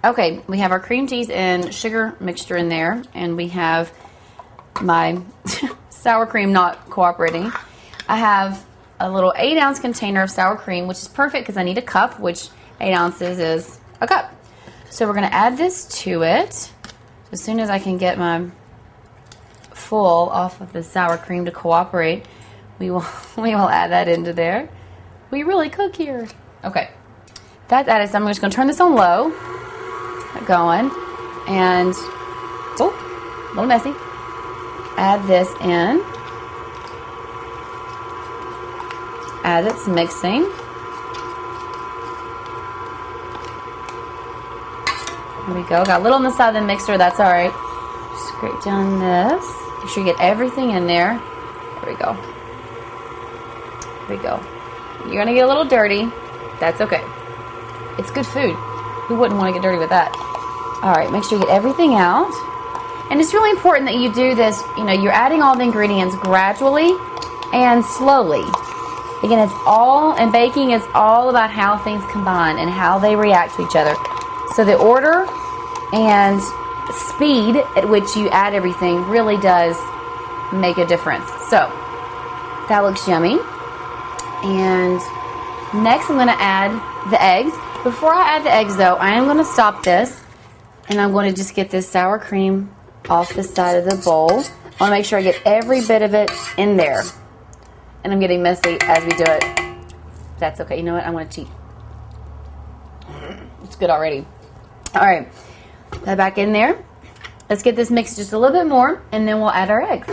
Okay, we have our cream cheese and sugar mixture in there, and we have my sour cream not cooperating. I have a little 8-ounce container of sour cream, which is perfect because I need a cup, which 8 ounces is a cup. So we're going to add this to it. As soon as I can get my full off of the sour cream to cooperate, we will add that into there. We really cook here. Okay, that's added. So I'm just going to turn this on low. Going, and oh, a little messy. Add this in as it's mixing. There we go. Got a little on the side of the mixer. That's all right. Scrape down this. Make sure you get everything in there. There we go. There we go. You're gonna get a little dirty. That's okay. It's good food. Who wouldn't want to get dirty with that? All right, make sure you get everything out. And it's really important that you do this, you're adding all the ingredients gradually and slowly. Again, and baking is all about how things combine and how they react to each other. So the order and speed at which you add everything really does make a difference. So that looks yummy. And next I'm going to add the eggs. Before I add the eggs though, I am going to stop this and I'm going to just get this sour cream off the side of the bowl. I want to make sure I get every bit of it in there. And I'm getting messy as we do it. That's okay. You know what? I'm going to cheat. It's good already. All right. Put that back in there. Let's get this mixed just a little bit more and then we'll add our eggs.